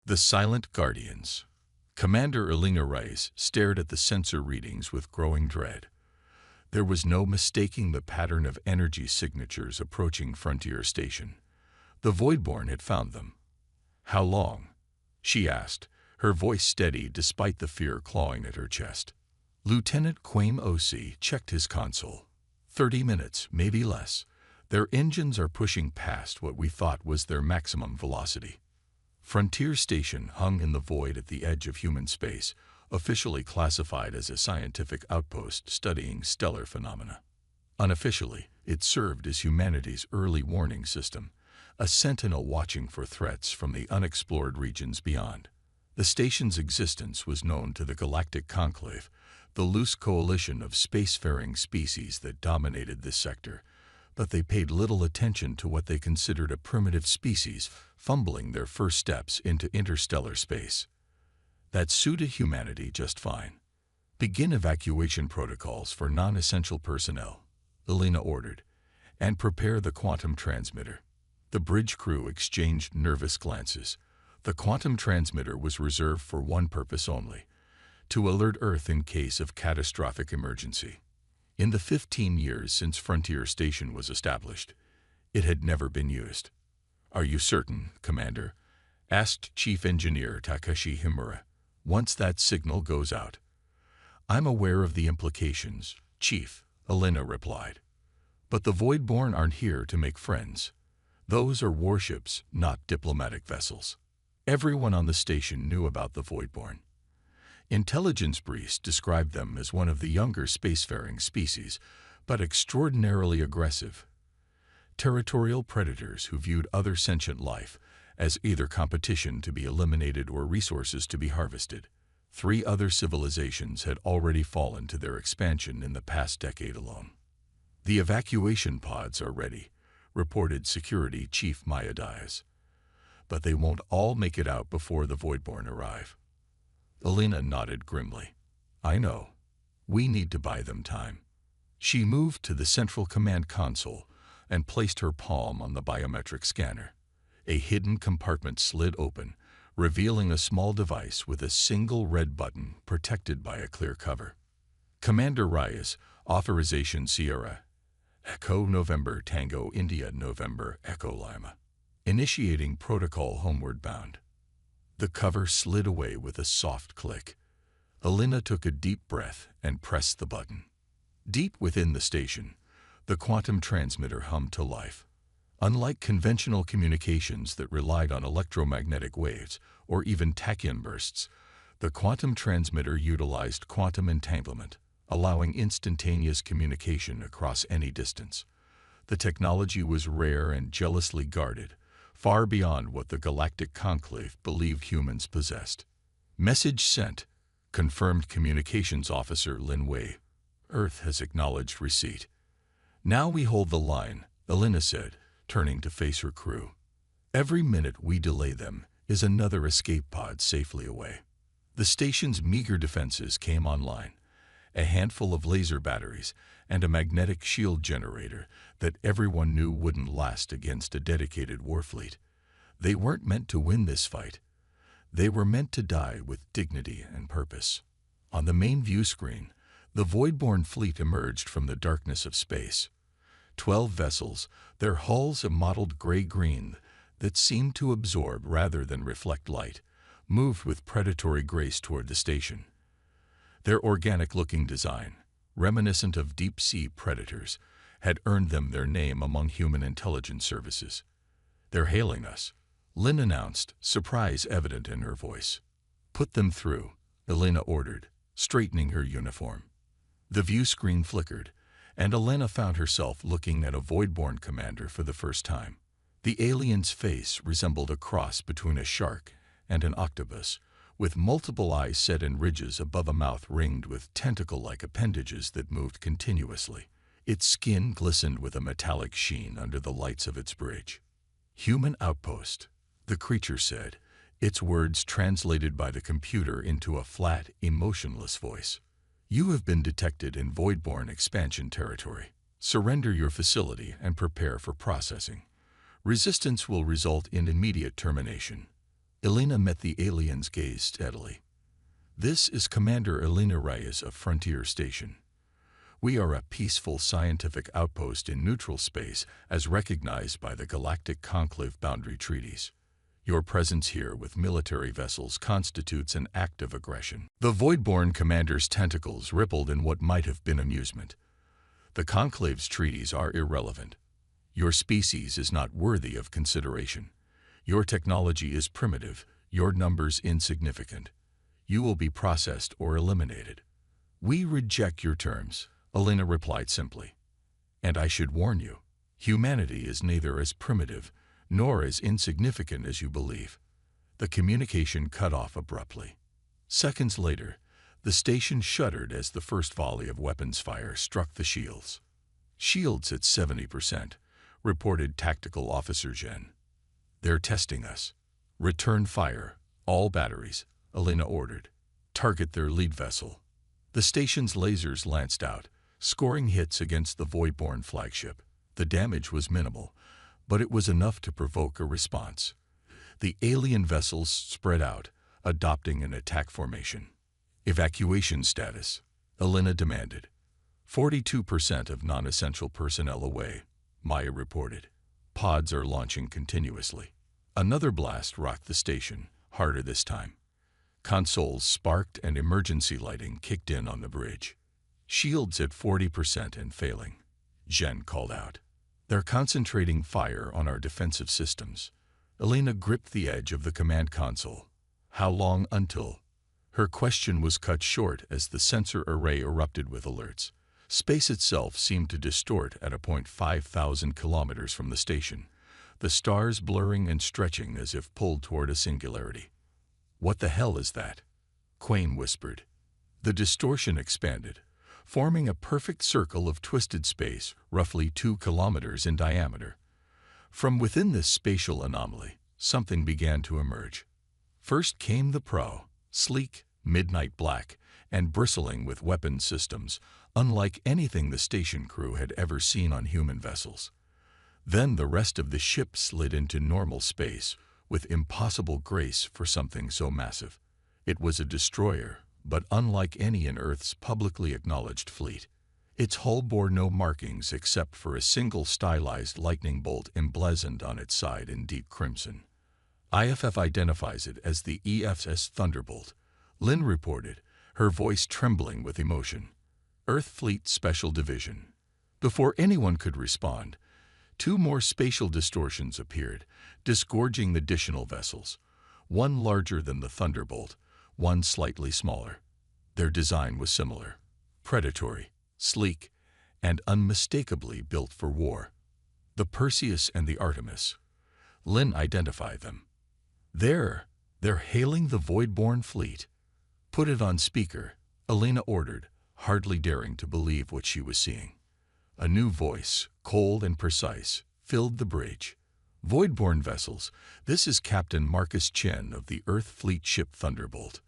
The Silent Guardians. Commander Elena Rice stared at the sensor readings with growing dread. There was no mistaking the pattern of energy signatures approaching Frontier Station. The Voidborn had found them. "How long?" she asked, her voice steady despite the fear clawing at her chest. Lieutenant Quame O.C. checked his console. 30 minutes, maybe less. Their engines are pushing past what we thought was their maximum velocity. Frontier Station hung in the void at the edge of human space, officially classified as a scientific outpost studying stellar phenomena. Unofficially, it served as humanity's early warning system, a sentinel watching for threats from the unexplored regions beyond. The station's existence was known to the Galactic Conclave, the loose coalition of spacefaring species that dominated this sector, but they paid little attention to what they considered a primitive species fumbling their first steps into interstellar space. That suited humanity just fine. "Begin evacuation protocols for non-essential personnel," Elena ordered, "and prepare the quantum transmitter." The bridge crew exchanged nervous glances. The quantum transmitter was reserved for one purpose only: to alert Earth in case of catastrophic emergency. In the 15 years since Frontier Station was established, it had never been used. "Are you certain, Commander?" asked Chief Engineer Takashi Himura. "Once that signal goes out." "I'm aware of the implications, Chief," Elena replied. "But the Voidborn aren't here to make friends. Those are warships, not diplomatic vessels." Everyone on the station knew about the Voidborn. Intelligence briefs described them as one of the younger spacefaring species, but extraordinarily aggressive. Territorial predators who viewed other sentient life as either competition to be eliminated or resources to be harvested. 3 other civilizations had already fallen to their expansion in the past decade alone. "The evacuation pods are ready," reported Security Chief Maya Diaz. "But they won't all make it out before the Voidborn arrive." Elena nodded grimly. "I know. We need to buy them time." She moved to the central command console and placed her palm on the biometric scanner. A hidden compartment slid open, revealing a small device with a single red button protected by a clear cover. "Commander Reyes, Authorization Sierra, Echo November Tango India November Echo Lima. Initiating protocol homeward bound." The cover slid away with a soft click. Elena took a deep breath and pressed the button. Deep within the station, the quantum transmitter hummed to life. Unlike conventional communications that relied on electromagnetic waves or even tachyon bursts, the quantum transmitter utilized quantum entanglement, allowing instantaneous communication across any distance. The technology was rare and jealously guarded, far beyond what the Galactic Conclave believed humans possessed. "Message sent," confirmed Communications Officer Lin Wei. "Earth has acknowledged receipt." "Now we hold the line," Elena said, turning to face her crew. "Every minute we delay them is another escape pod safely away." The station's meager defenses came online. A handful of laser batteries and a magnetic shield generator that everyone knew wouldn't last against a dedicated warfleet. They weren't meant to win this fight. They were meant to die with dignity and purpose. On the main view screen, the Voidborn fleet emerged from the darkness of space. 12 vessels, their hulls a mottled gray-green that seemed to absorb rather than reflect light, moved with predatory grace toward the station. Their organic-looking design, reminiscent of deep-sea predators, had earned them their name among human intelligence services. "They're hailing us," Lynn announced, surprise evident in her voice. "Put them through," Elena ordered, straightening her uniform. The view screen flickered, and Elena found herself looking at a Voidborn commander for the first time. The alien's face resembled a cross between a shark and an octopus, with multiple eyes set in ridges above a mouth ringed with tentacle-like appendages that moved continuously. Its skin glistened with a metallic sheen under the lights of its bridge. "Human outpost," the creature said, its words translated by the computer into a flat, emotionless voice. "You have been detected in Voidborn expansion territory. Surrender your facility and prepare for processing. Resistance will result in immediate termination." Elena met the alien's gaze steadily. "This is Commander Elena Reyes of Frontier Station. We are a peaceful scientific outpost in neutral space as recognized by the Galactic Conclave boundary treaties. Your presence here with military vessels constitutes an act of aggression." The Voidborn commander's tentacles rippled in what might have been amusement. "The Conclave's treaties are irrelevant. Your species is not worthy of consideration. Your technology is primitive, your numbers insignificant. You will be processed or eliminated." "We reject your terms," Elena replied simply. "And I should warn you, humanity is neither as primitive nor as insignificant as you believe." The communication cut off abruptly. Seconds later, the station shuddered as the first volley of weapons fire struck the shields. "Shields at 70%, reported Tactical Officer Jen. "They're testing us. Return fire, all batteries," Elena ordered. "Target their lead vessel." The station's lasers lanced out, scoring hits against the Voidborn flagship. The damage was minimal, but it was enough to provoke a response. The alien vessels spread out, adopting an attack formation. "Evacuation status," Elena demanded. 42% of non-essential personnel away," Maya reported. "Pods are launching continuously." Another blast rocked the station, harder this time. Consoles sparked and emergency lighting kicked in on the bridge. "Shields at 40% and failing," Jen called out. "They're concentrating fire on our defensive systems." Elena gripped the edge of the command console. "How long until?" Her question was cut short as the sensor array erupted with alerts. Space itself seemed to distort at a point 5,000 kilometers from the station, the stars blurring and stretching as if pulled toward a singularity. "What the hell is that?" Quayne whispered. The distortion expanded, forming a perfect circle of twisted space, roughly 2 kilometers in diameter. From within this spatial anomaly, something began to emerge. First came the prow, sleek, midnight black, and bristling with weapon systems, unlike anything the station crew had ever seen on human vessels. Then the rest of the ship slid into normal space, with impossible grace for something so massive. It was a destroyer, but unlike any in Earth's publicly acknowledged fleet. Its hull bore no markings except for a single stylized lightning bolt emblazoned on its side in deep crimson. IFF identifies it as the EFS Thunderbolt, Lynn reported, her voice trembling with emotion. "Earth Fleet Special Division." Before anyone could respond, 2 more spatial distortions appeared, disgorging additional vessels, one larger than the Thunderbolt, one slightly smaller. Their design was similar, predatory, sleek, and unmistakably built for war. The Perseus and the Artemis. Lynn identified them. They're hailing the Voidborn fleet." "Put it on speaker," Elena ordered, hardly daring to believe what she was seeing. A new voice, cold and precise, filled the bridge. "Voidborn vessels, this is Captain Marcus Chen of the Earth Fleet ship Thunderbolt.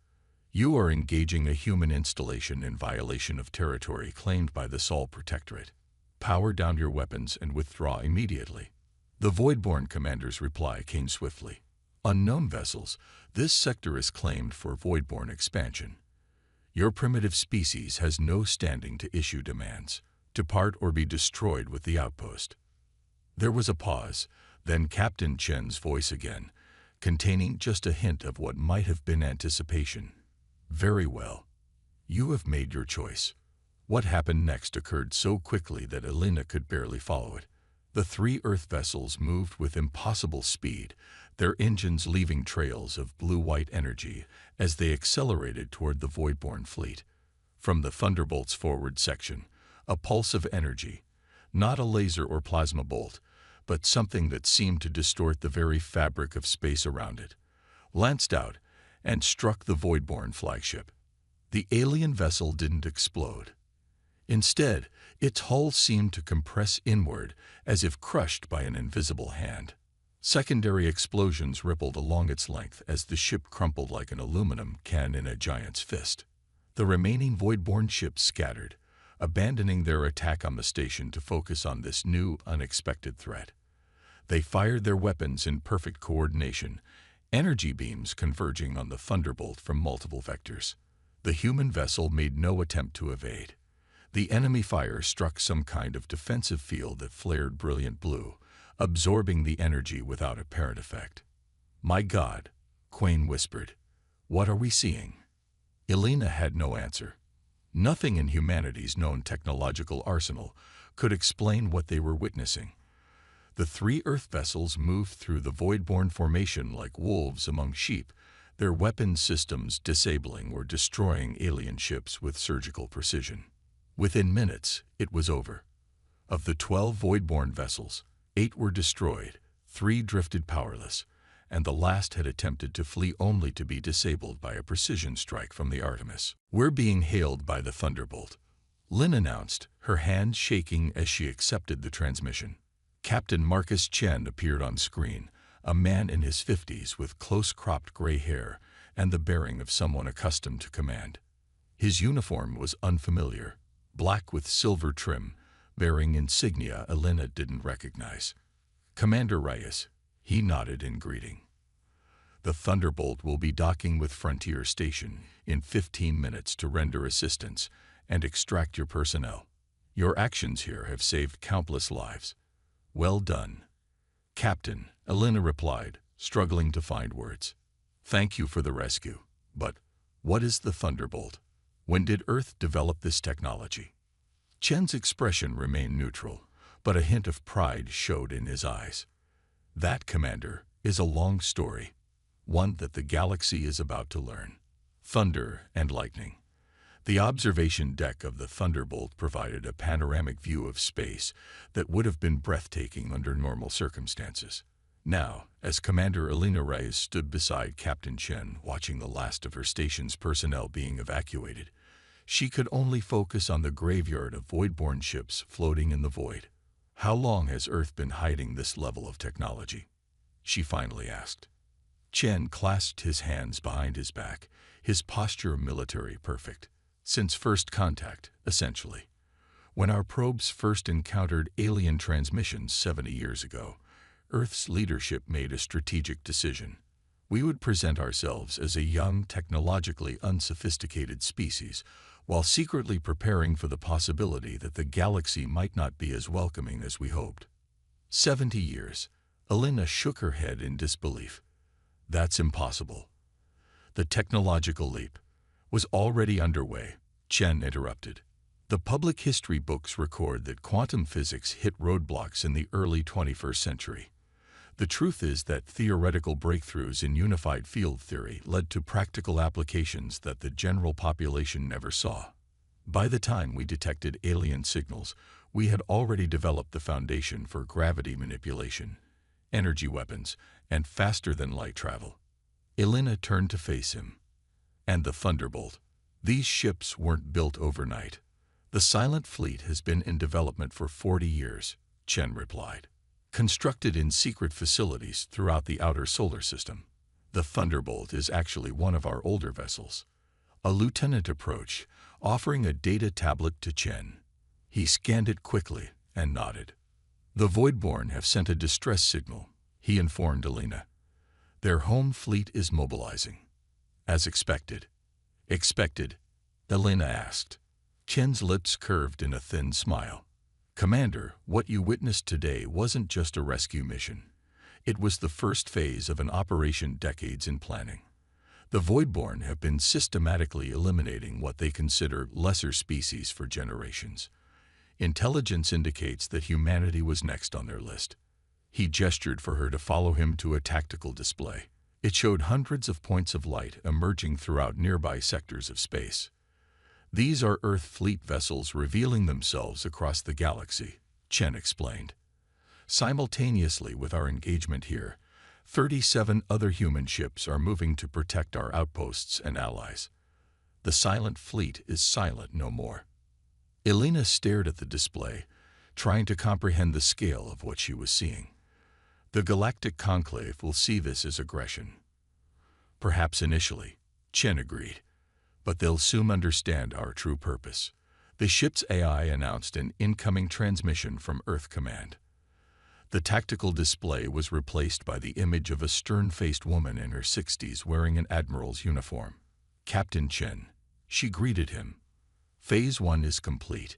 You are engaging a human installation in violation of territory claimed by the Sol Protectorate. Power down your weapons and withdraw immediately." The Voidborn commander's reply came swiftly. "Unknown vessels, this sector is claimed for Voidborn expansion. Your primitive species has no standing to issue demands. Depart or be destroyed with the outpost." There was a pause, then Captain Chen's voice again, containing just a hint of what might have been anticipation. "Very well. You have made your choice." What happened next occurred so quickly that Elena could barely follow it. The 3 Earth vessels moved with impossible speed, their engines leaving trails of blue-white energy as they accelerated toward the Voidborn fleet. From the Thunderbolt's forward section, a pulse of energy, not a laser or plasma bolt, but something that seemed to distort the very fabric of space around it, lanced out and struck the Voidborn flagship. The alien vessel didn't explode. Instead, its hull seemed to compress inward as if crushed by an invisible hand. Secondary explosions rippled along its length as the ship crumpled like an aluminum can in a giant's fist. The remaining Voidborn ships scattered, abandoning their attack on the station to focus on this new, unexpected threat. They fired their weapons in perfect coordination, energy beams converging on the thunderbolt from multiple vectors. The human vessel made no attempt to evade. The enemy fire struck some kind of defensive field that flared brilliant blue, absorbing the energy without apparent effect. "My God," Quain whispered. "What are we seeing?" Elena had no answer. Nothing in humanity's known technological arsenal could explain what they were witnessing. The three Earth vessels moved through the void-born formation like wolves among sheep, their weapon systems disabling or destroying alien ships with surgical precision. Within minutes, it was over. Of the 12 void-born vessels, 8 were destroyed, 3 drifted powerless, and the last had attempted to flee only to be disabled by a precision strike from the Artemis. "We're being hailed by the Thunderbolt," Lynn announced, her hand shaking as she accepted the transmission. Captain Marcus Chen appeared on screen, a man in his 50s with close-cropped gray hair and the bearing of someone accustomed to command. His uniform was unfamiliar, black with silver trim, bearing insignia Elena didn't recognize. "Commander Reyes," he nodded in greeting. "The Thunderbolt will be docking with Frontier Station in 15 minutes to render assistance and extract your personnel. Your actions here have saved countless lives." "Well done, Captain," Elena replied, struggling to find words. "Thank you for the rescue. But what is the Thunderbolt? When did Earth develop this technology?" Chen's expression remained neutral, but a hint of pride showed in his eyes. "That, Commander, is a long story, one that the galaxy is about to learn." Thunder and lightning. The observation deck of the Thunderbolt provided a panoramic view of space that would have been breathtaking under normal circumstances. Now, as Commander Elena Reyes stood beside Captain Chen watching the last of her station's personnel being evacuated, she could only focus on the graveyard of void-born ships floating in the void. "How long has Earth been hiding this level of technology?" she finally asked. Chen clasped his hands behind his back, his posture military perfect. "Since first contact, essentially. When our probes first encountered alien transmissions 70 years ago, Earth's leadership made a strategic decision. We would present ourselves as a young, technologically unsophisticated species, while secretly preparing for the possibility that the galaxy might not be as welcoming as we hoped." 70 years. Elena shook her head in disbelief. "That's impossible." "The technological leap was already underway," Chen interrupted. "The public history books record that quantum physics hit roadblocks in the early 21st century. The truth is that theoretical breakthroughs in unified field theory led to practical applications that the general population never saw. By the time we detected alien signals, we had already developed the foundation for gravity manipulation, energy weapons, and faster-than-light travel." Elena turned to face him. "And the Thunderbolt? These ships weren't built overnight. The Silent Fleet has been in development for 40 years, Chen replied. "Constructed in secret facilities throughout the outer solar system. The Thunderbolt is actually one of our older vessels." A lieutenant approached, offering a data tablet to Chen. He scanned it quickly and nodded. "The Voidborn have sent a distress signal," he informed Elena. "Their home fleet is mobilizing." "As expected." "Expected?" Elena asked. Chen's lips curved in a thin smile. "Commander, what you witnessed today wasn't just a rescue mission. It was the first phase of an operation decades in planning. The Voidborn have been systematically eliminating what they consider lesser species for generations. Intelligence indicates that humanity was next on their list." He gestured for her to follow him to a tactical display. It showed hundreds of points of light emerging throughout nearby sectors of space. "These are Earth fleet vessels revealing themselves across the galaxy," Chen explained. "Simultaneously with our engagement here, 37 other human ships are moving to protect our outposts and allies. The Silent Fleet is silent no more." Elena stared at the display, trying to comprehend the scale of what she was seeing. "The Galactic Conclave will see this as aggression." "Perhaps initially," Chen agreed. "But they'll soon understand our true purpose." The ship's AI announced an incoming transmission from Earth Command. The tactical display was replaced by the image of a stern-faced woman in her 60s wearing an admiral's uniform. Captain Chen. She greeted him. Phase 1 is complete.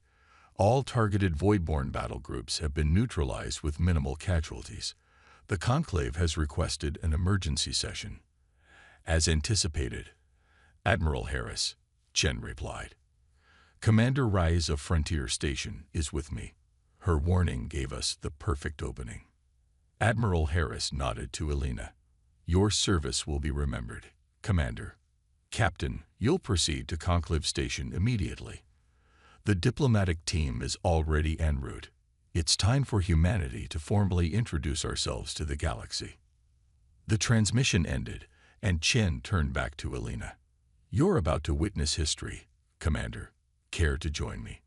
All targeted Voidborn battle groups have been neutralized with minimal casualties. The Conclave has requested an emergency session. As anticipated, Admiral Harris, Chen replied. Commander Rise of Frontier Station is with me. Her warning gave us the perfect opening. Admiral Harris nodded to Elena. Your service will be remembered, Commander. Captain, you'll proceed to Conclave Station immediately. The diplomatic team is already en route. It's time for humanity to formally introduce ourselves to the galaxy. The transmission ended, and Chen turned back to Elena. You're about to witness history, Commander. Care to join me?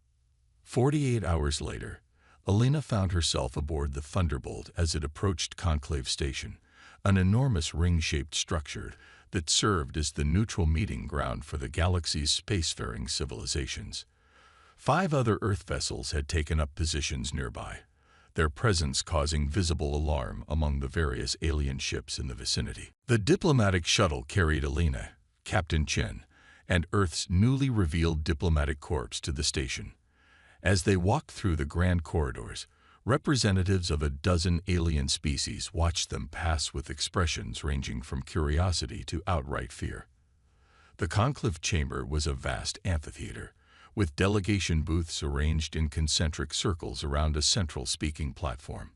48 hours later, Elena found herself aboard the Thunderbolt as it approached Conclave Station, an enormous ring-shaped structure that served as the neutral meeting ground for the galaxy's spacefaring civilizations. 5 other Earth vessels had taken up positions nearby, their presence causing visible alarm among the various alien ships in the vicinity. The diplomatic shuttle carried Elena, Captain Chen, and Earth's newly revealed diplomatic corps to the station. As they walked through the grand corridors, representatives of a dozen alien species watched them pass with expressions ranging from curiosity to outright fear. The conclave chamber was a vast amphitheater, with delegation booths arranged in concentric circles around a central speaking platform.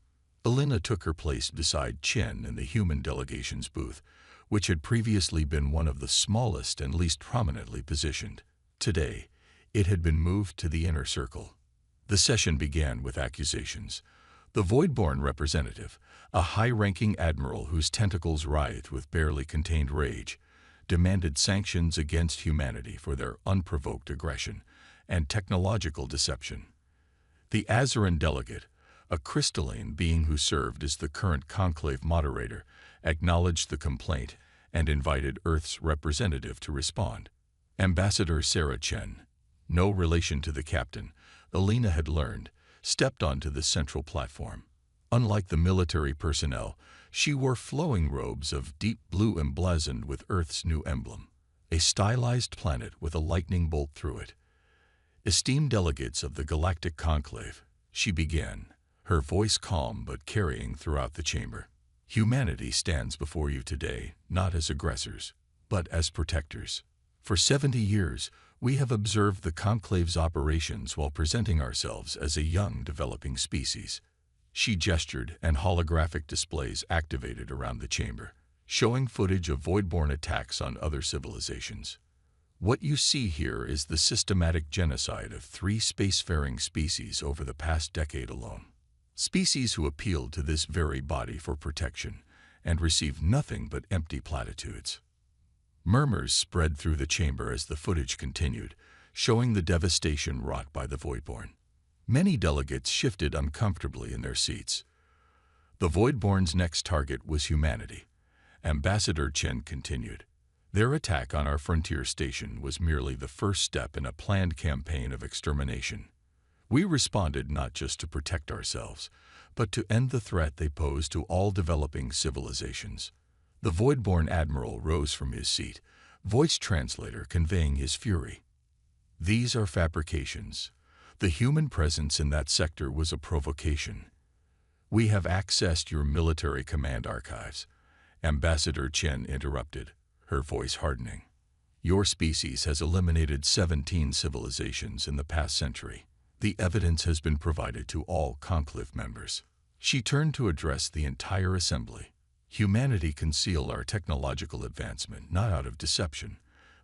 Elena took her place beside Chen in the human delegation's booth, which had previously been one of the smallest and least prominently positioned. Today, it had been moved to the inner circle. The session began with accusations. The Voidborn representative, a high-ranking admiral whose tentacles writhed with barely contained rage, demanded sanctions against humanity for their unprovoked aggression and technological deception. The Azeran delegate, a crystalline being who served as the current conclave moderator, acknowledged the complaint and invited Earth's representative to respond. Ambassador Sarah Chen, no relation to the captain, Elena had learned, stepped onto the central platform. Unlike the military personnel, she wore flowing robes of deep blue emblazoned with Earth's new emblem, a stylized planet with a lightning bolt through it. Esteemed delegates of the Galactic Conclave, she began, her voice calm but carrying throughout the chamber. Humanity stands before you today, not as aggressors, but as protectors. For 70 years, we have observed the Conclave's operations while presenting ourselves as a young, developing species. She gestured, and holographic displays activated around the chamber, showing footage of Voidborn attacks on other civilizations. What you see here is the systematic genocide of 3 spacefaring species over the past decade alone. Species who appealed to this very body for protection and received nothing but empty platitudes. Murmurs spread through the chamber as the footage continued, showing the devastation wrought by the Voidborn. Many delegates shifted uncomfortably in their seats. The Voidborn's next target was humanity. Ambassador Chen continued. Their attack on our frontier station was merely the first step in a planned campaign of extermination. We responded not just to protect ourselves, but to end the threat they pose to all developing civilizations. The Voidborn admiral rose from his seat, voice translator conveying his fury. These are fabrications. The human presence in that sector was a provocation. We have accessed your military command archives. Ambassador Chen interrupted, her voice hardening. Your species has eliminated 17 civilizations in the past century. The evidence has been provided to all conclave members. She turned to address the entire assembly. Humanity concealed our technological advancement not out of deception,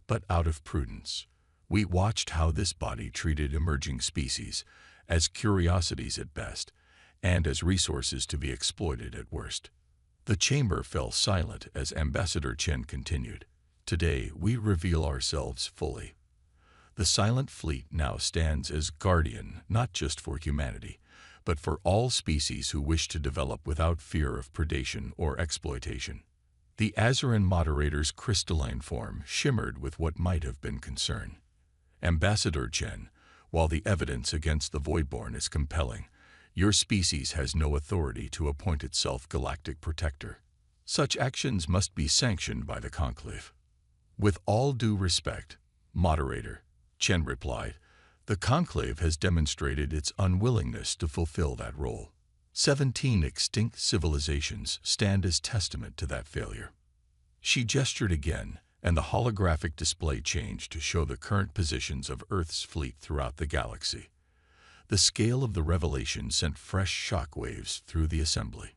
but out of prudence. We watched how this body treated emerging species as curiosities at best and as resources to be exploited at worst. The chamber fell silent as Ambassador Chen continued. Today, we reveal ourselves fully. The Silent Fleet now stands as guardian not just for humanity, but for all species who wish to develop without fear of predation or exploitation. The Azeran moderator's crystalline form shimmered with what might have been concern. Ambassador Chen, while the evidence against the Voidborn is compelling, Your species has no authority to appoint itself galactic protector. Such actions must be sanctioned by the Conclave. With all due respect, Moderator, Chen replied, the Conclave has demonstrated its unwillingness to fulfill that role. 17 extinct civilizations stand as testament to that failure. She gestured again, and the holographic display changed to show the current positions of Earth's fleet throughout the galaxy. The scale of the revelation sent fresh shock waves through the assembly.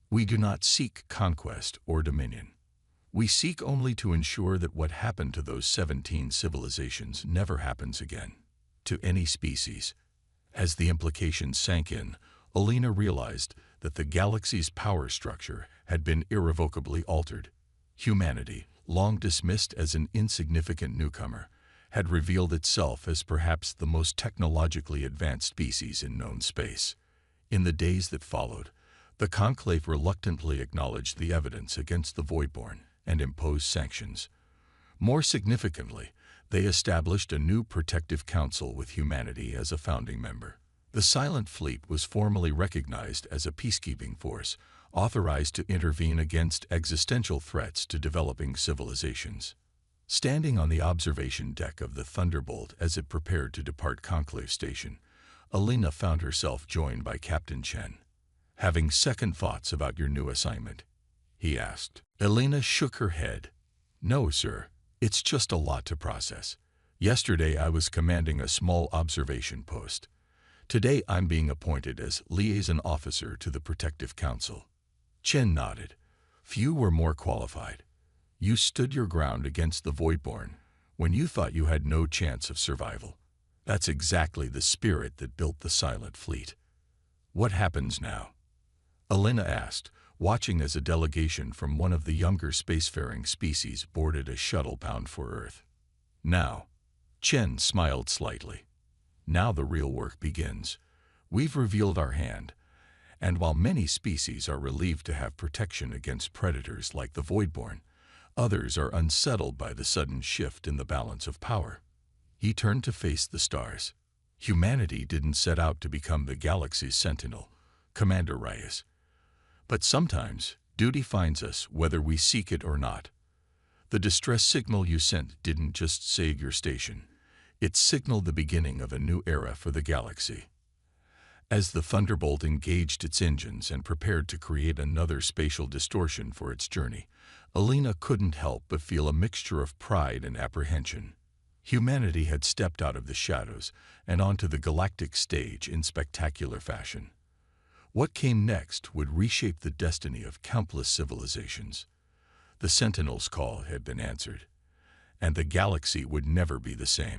We do not seek conquest or dominion. We seek only to ensure that what happened to those 17 civilizations never happens again, to any species. As the implications sank in, Alina realized that the galaxy's power structure had been irrevocably altered. Humanity, long dismissed as an insignificant newcomer, had revealed itself as perhaps the most technologically advanced species in known space. In the days that followed, the Conclave reluctantly acknowledged the evidence against the Voidborn and imposed sanctions. More significantly, they established a new protective council with humanity as a founding member. The Silent Fleet was formally recognized as a peacekeeping force, authorized to intervene against existential threats to developing civilizations. Standing on the observation deck of the Thunderbolt as it prepared to depart Conclave Station, Alina found herself joined by Captain Chen. Having second thoughts about your new assignment? He asked. Alina shook her head. No, sir. It's just a lot to process. Yesterday I was commanding a small observation post. Today I'm being appointed as liaison officer to the Protective Council. Chen nodded. Few were more qualified. You stood your ground against the Voidborn when you thought you had no chance of survival. That's exactly the spirit that built the Silent Fleet. What happens now? Alina asked, watching as a delegation from one of the younger spacefaring species boarded a shuttle bound for Earth. Now, Chen smiled slightly. Now the real work begins. We've revealed our hand, and while many species are relieved to have protection against predators like the Voidborn, others are unsettled by the sudden shift in the balance of power. He turned to face the stars. Humanity didn't set out to become the galaxy's sentinel, Commander Reyes. But sometimes, duty finds us whether we seek it or not. The distress signal you sent didn't just save your station. It signaled the beginning of a new era for the galaxy. As the Thunderbolt engaged its engines and prepared to create another spatial distortion for its journey, Alina couldn't help but feel a mixture of pride and apprehension. Humanity had stepped out of the shadows and onto the galactic stage in spectacular fashion. What came next would reshape the destiny of countless civilizations. The Sentinel's call had been answered, and the galaxy would never be the same.